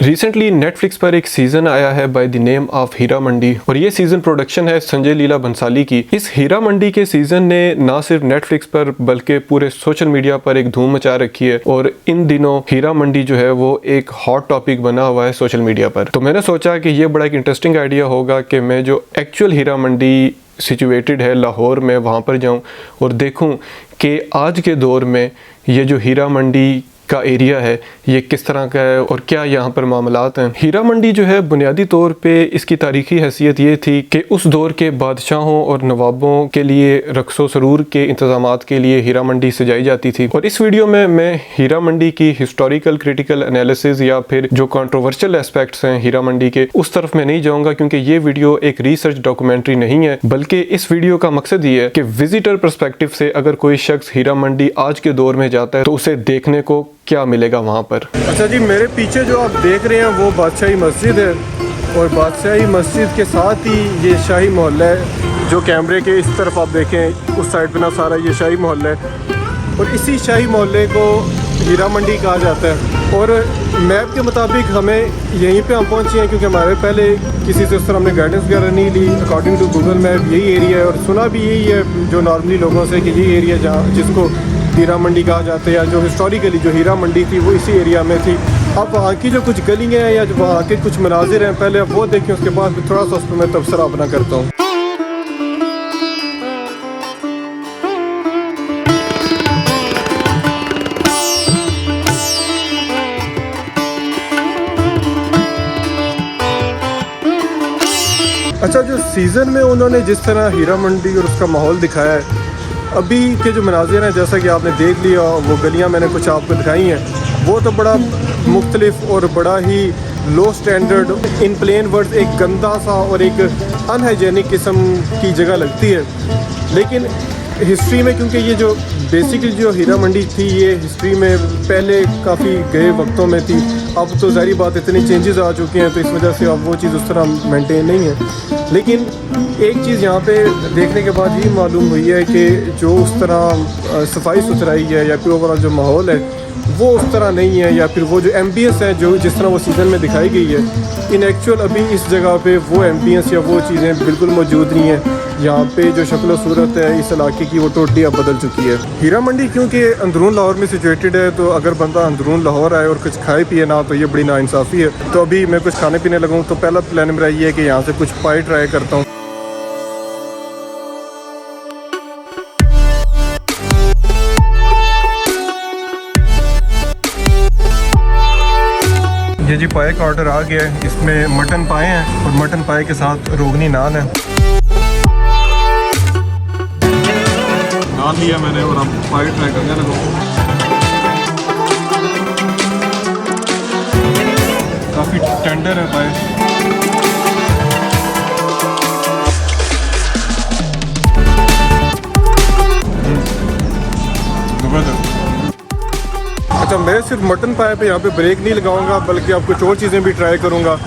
Recently Netflix पर एक season आया है by the name of Heera Mandi और ये सीजन प्रोडक्शन है संजय लीला बंसाली की। इस हीरा मंडी के सीजन ने ना सिर्फ नेटफ्लिक्स पर बल्कि पूरे सोशल मीडिया पर एक धूम मचा रखी है और इन दिनों हीरा मंडी जो है वो एक हॉट टॉपिक बना हुआ है सोशल मीडिया पर। तो मैंने सोचा कि ये बड़ा एक इंटरेस्टिंग आइडिया होगा कि मैं जो एक्चुअल हीरा मंडी सिचुएटेड है लाहौर में वहाँ पर जाऊँ और देखूँ कि आज के दौर में ये जो हीरा मंडी का एरिया है ये किस तरह का है और क्या यहाँ पर मामलात हैं। हीरा मंडी जो है बुनियादी तौर पे इसकी तारीखी हैसियत ये थी कि उस दौर के बादशाहों और नवाबों के लिए रक्सो सरूर के इंतजामात के लिए हीरा मंडी सजाई जाती थी। और इस वीडियो में मैं हीरा मंडी की हिस्टोरिकल क्रिटिकल एनालिसिस या फिर जो कंट्रोवर्शियल एस्पेक्ट्स हैं हीरा मंडी के उस तरफ मैं नहीं जाऊँगा, क्योंकि ये वीडियो एक रिसर्च डॉक्यूमेंट्री नहीं है, बल्कि इस वीडियो का मकसद ये है कि विजिटर परस्पेक्टिव से अगर कोई शख्स हीरा मंडी आज के दौर में जाता है तो उसे देखने को क्या मिलेगा वहाँ पर। अच्छा जी, मेरे पीछे जो आप देख रहे हैं वो बादशाही मस्जिद है और बादशाही मस्जिद के साथ ही ये शाही मोहल्ला है। जो कैमरे के इस तरफ आप देखें उस साइड पे ना सारा ये शाही मोहल्ला है और इसी शाही मोहल्ले को हीरा मंडी कहा जाता है। और मैप के मुताबिक हमें यहीं पे हम पहुँचे हैं क्योंकि हमारे पहले किसी से उस तरह हमने गाइडेंस वगैरह नहीं ली। अकॉर्डिंग टू गूगल मैप यही एरिया है और सुना भी यही है जो नॉर्मली लोगों से कि यही एरिया जहाँ जिसको हीरा मंडी कहा जाता है या जो हिस्टोरिकली जो हीरा मंडी थी वो इसी एरिया में थी। अब वहाँ की जो कुछ गलियाँ हैं या जो वहाँ के कुछ मनाजिर हैं पहले अब वो देखें, उसके बाद फिर थोड़ा सा उस पर मैं तबसरा अपना करता हूँ। अच्छा, जो सीज़न में उन्होंने जिस तरह हीरा मंडी और उसका माहौल दिखाया है, अभी के जो मनाजिर हैं जैसा कि आपने देख लिया, वो गलियां मैंने कुछ आपको दिखाई हैं, वो तो बड़ा मुख्तलिफ और बड़ा ही लो स्टैंडर्ड, इन प्लेन वर्ड्स एक गंदा सा और एक अनहाइजेनिक किस्म की जगह लगती है। लेकिन हिस्ट्री में क्योंकि ये जो बेसिकली जो हीरा मंडी थी ये हिस्ट्री में पहले काफ़ी गए वक्तों में थी, अब तो ज़ाहिर बात इतनी चेंजेस आ चुकी हैं तो इस वजह से अब वो चीज़ उस तरह मेंटेन नहीं है। लेकिन एक चीज़ यहाँ पे देखने के बाद ये मालूम हुई है कि जो उस तरह सफाई सुथराई है या फिर ओवरऑल जो माहौल है वो उस तरह नहीं है, या फिर वो जो एम्बियंस है जो जिस तरह वो सीज़न में दिखाई गई है इन एक्चुअल अभी इस जगह पे वो एम्बियंस या वो चीज़ें बिल्कुल मौजूद नहीं है। यहाँ पे जो शक्ल सूरत है इस इलाके की वो टोटली अब बदल चुकी है। हीरा मंडी क्योंकि अंदरून लाहौर में सिचुएटेड है तो अगर बंदा अंदरून लाहौर आए और कुछ खाए पिए ना तो ये बड़ी नाइंसाफ़ी है। तो अभी मैं कुछ खाने पीने लगूँ तो पहला प्लान मेरा ये है कि यहाँ से कुछ पाई ट्राई करता हूँ। ये जी पाए का ऑर्डर आ गया है, इसमें मटन पाए हैं और मटन पाए के साथ रोगनी नान है। नान लिया मैंने और अब पाए ट्राई करने लगा। काफ़ी टेंडर है पाए। अच्छा, मैं सिर्फ मटन पाए पे यहाँ पे ब्रेक नहीं लगाऊंगा बल्कि आप कुछ और चीज़ें भी ट्राई करूँगा।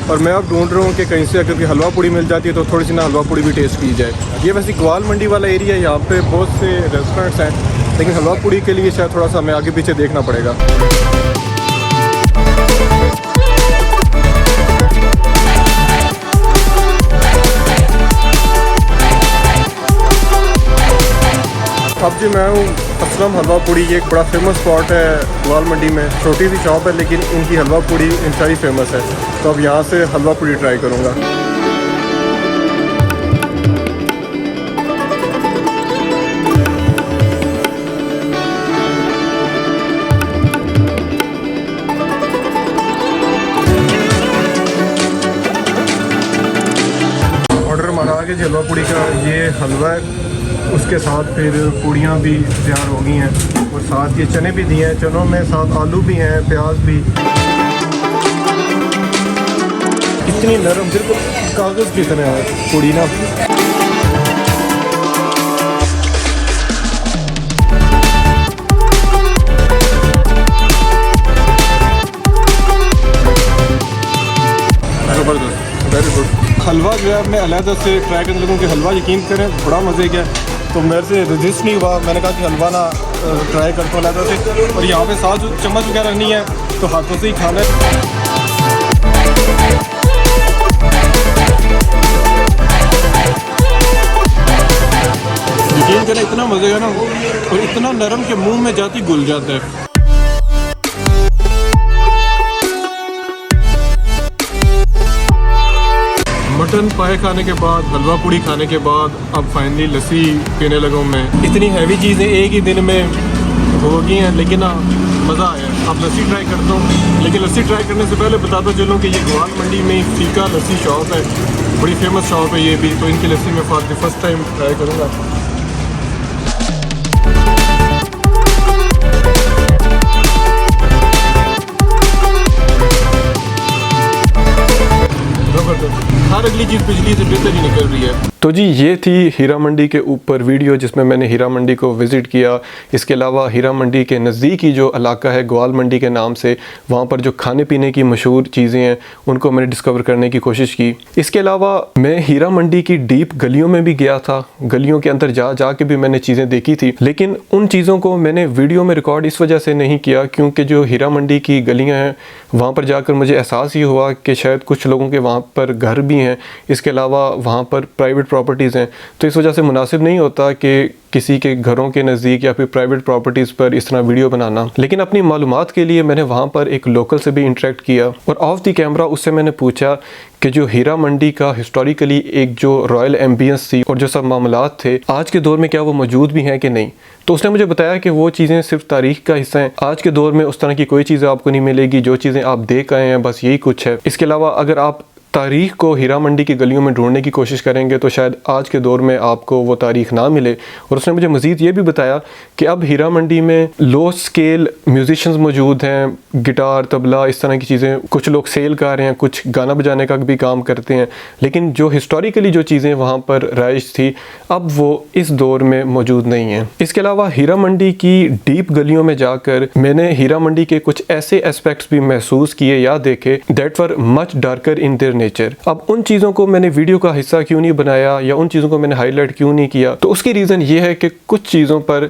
और मैं अब ढूंढ रहा हूँ कि कहीं से अगर हलवा पूड़ी मिल जाती है तो थोड़ी सी ना हलवा पूड़ी भी टेस्ट की जाए। ये वैसे ग्वाल मंडी वाला एरिया है, यहाँ पे बहुत से रेस्टोरेंट्स हैं लेकिन हलवा पूड़ी के लिए शायद थोड़ा सा हमें आगे पीछे देखना पड़ेगा। अब जी मैं हूँ असलम हलवा पूड़ी। ये एक बड़ा फेमस स्पॉट है ग्वाल मंडी में, छोटी सी शॉप है लेकिन इनकी हलवा पूड़ी इंतहाई फेमस है। तो अब यहाँ से हलवा पूड़ी ट्राई करूँगा। ऑर्डर हमारा आ गया हलवा पूड़ी का। ये हलवा है, उसके साथ फिर पूड़ियाँ भी तैयार हो गई हैं और साथ ये चने भी दिए हैं, चनों में साथ आलू भी हैं, प्याज भी। इतनी नरम बिल्कुल कागज़ की तरह है पूड़ी ना। ज़बरदस्त, वेरी गुड। हलवा जो है मैं अलहदा से ट्राई करने लगूँ कि हलवा यकीन करें बड़ा मज़े का। तो मेरे से रजिस्ट नहीं हुआ, मैंने कहा कि हलवा ना ट्राई करता हूँ अलहदा से। और यहाँ पे साथ चम्मच वगैरह नहीं है तो हाथों से ही खाना है। यकीन करें इतना मज़े का ना, और इतना नरम के मुंह में जाती घुल जाता है। मटन पाए खाने के बाद, हलवा पूड़ी खाने के बाद अब फाइनली लस्सी पीने लगा हूँ मैं। इतनी हैवी चीज़ें एक ही दिन में हो गई हैं, लेकिन मज़ा आया। अब लस्सी ट्राई करता हूँ, लेकिन लस्सी ट्राई करने से पहले बताता चलूँ कि ये ग्वाल मंडी में फीका लस्सी शॉप है, बड़ी फेमस शॉप है ये भी। तो इनकी लस्सी मैं फर्स्ट टाइम ट्राई करूँगा। हर अगली चीज़ पिछली से बेहतर ही निकल रही है। तो जी ये थी हीरा मंडी के ऊपर वीडियो, जिसमें मैंने हीरा मंडी को विज़िट किया। इसके अलावा हीरा मंडी के नज़दीक ही जो इलाका है ग्वाल मंडी के नाम से, वहाँ पर जो खाने पीने की मशहूर चीज़ें हैं उनको मैंने डिस्कवर करने की कोशिश की। इसके अलावा मैं हीरा मंडी की डीप गलियों में भी गया था। गलियों के अंदर जा के भी मैंने चीज़ें देखी थी, लेकिन उन चीज़ों को मैंने वीडियो में रिकॉर्ड इस वजह से नहीं किया क्योंकि जो हीरा मंडी की गलियाँ हैं वहाँ पर जाकर मुझे एहसास ही हुआ कि शायद कुछ लोगों के वहाँ पर घर भी हैं, इसके अलावा वहाँ पर प्राइवेट प्रॉपर्टीज़ हैं। तो इस वजह से मुनासिब नहीं होता कि किसी के घरों के नज़दीक या फिर प्राइवेट प्रॉपर्टीज़ पर इस तरह वीडियो बनाना। लेकिन अपनी मालूमात के लिए मैंने वहाँ पर एक लोकल से भी इंटरेक्ट किया और ऑफ द कैमरा उससे मैंने पूछा कि जो हीरा मंडी का हिस्टोरिकली एक जो रॉयल एम्बियंस थी और जो सब मामलात थे आज के दौर में क्या वो मौजूद भी हैं कि नहीं। तो उसने मुझे बताया कि वो चीज़ें सिर्फ तारीख का हिस्सा हैं, आज के दौर में उस तरह की कोई चीज़ें आपको नहीं मिलेगी, जो चीज़ें आप देख आए हैं बस यही कुछ है। इसके अलावा अगर आप तारीख़ को हीरा मंडी की गलियों में ढूंढने की कोशिश करेंगे तो शायद आज के दौर में आपको वो तारीख़ ना मिले। और उसने मुझे मज़ीद ये भी बताया कि अब हीरा मंडी में लो स्केल म्यूजिशियंस मौजूद हैं, गिटार, तबला, इस तरह की चीज़ें कुछ लोग सेल कर रहे हैं, कुछ गाना बजाने का भी काम करते हैं। लेकिन जो हिस्टोरिकली जो चीज़ें वहाँ पर राइज थी अब वो इस दौर में मौजूद नहीं हैं। इसके अलावा हीरा मंडी की डीप गलियों में जाकर मैंने हीरा मंडी के कुछ ऐसे एस्पेक्ट्स भी महसूस किए या देखे that were much darker in their nature. अब उन चीज़ों को मैंने वीडियो का हिस्सा क्यों नहीं बनाया या उन चीज़ों को मैंने हाईलाइट क्यों नहीं किया, तो उसकी रीज़न ये है कि कुछ चीज़ों पर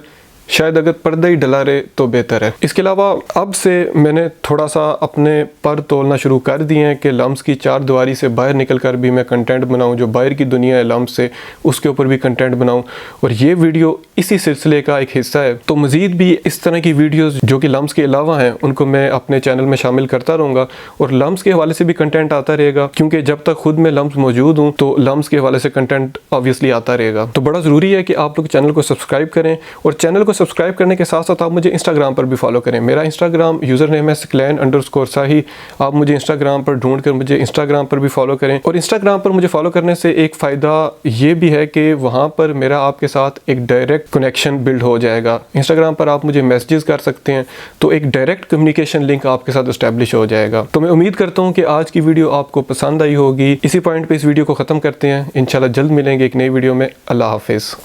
शायद अगर पर्दा ही डला रहे तो बेहतर है। इसके अलावा अब से मैंने थोड़ा सा अपने पर तोलना शुरू कर दिए हैं कि लम्स की चार दीवारी से बाहर निकल कर भी मैं कंटेंट बनाऊं, जो बाहर की दुनिया है लम्स से उसके ऊपर भी कंटेंट बनाऊं। और ये वीडियो इसी सिलसिले का एक हिस्सा है। तो मज़ीद भी इस तरह की वीडियोज़ जो कि लम्स के अलावा हैं उनको मैं अपने चैनल में शामिल करता रहूँगा और लम्स के हवाले से भी कंटेंट आता रहेगा, क्योंकि जब तक खुद मैं लम्स मौजूद हूँ तो लम्स के हवाले से कंटेंट ऑब्वियसली आता रहेगा। तो बड़ा ज़रूरी है कि आप लोग चैनल को सब्सक्राइब करें और चैनल को सब्सक्राइब करने के साथ साथ आप मुझे इंस्टाग्राम पर भी फॉलो करें। मेरा इंस्टाग्राम यूज़र नेम है sklan_sahi। आप मुझे इंस्टाग्राम पर ढूंढ कर मुझे इंस्टाग्राम पर भी फॉलो करें। और इंस्टाग्राम पर मुझे फॉलो करने से एक फ़ायदा ये भी है कि वहाँ पर मेरा आपके साथ एक डायरेक्ट कनेक्शन बिल्ड हो जाएगा। इंस्टाग्राम पर आप मुझे मैसेजेस कर सकते हैं, तो एक डायरेक्ट कम्युनिकेशन लिंक आपके साथ इस्टेब्लिश हो जाएगा। तो मैं उम्मीद करता हूँ कि आज की वीडियो आपको पसंद आई होगी। इसी पॉइंट पर इस वीडियो को ख़त्म करते हैं। इंशाल्लाह जल्द मिलेंगे एक नई वीडियो में। अल्लाह हाफिज़।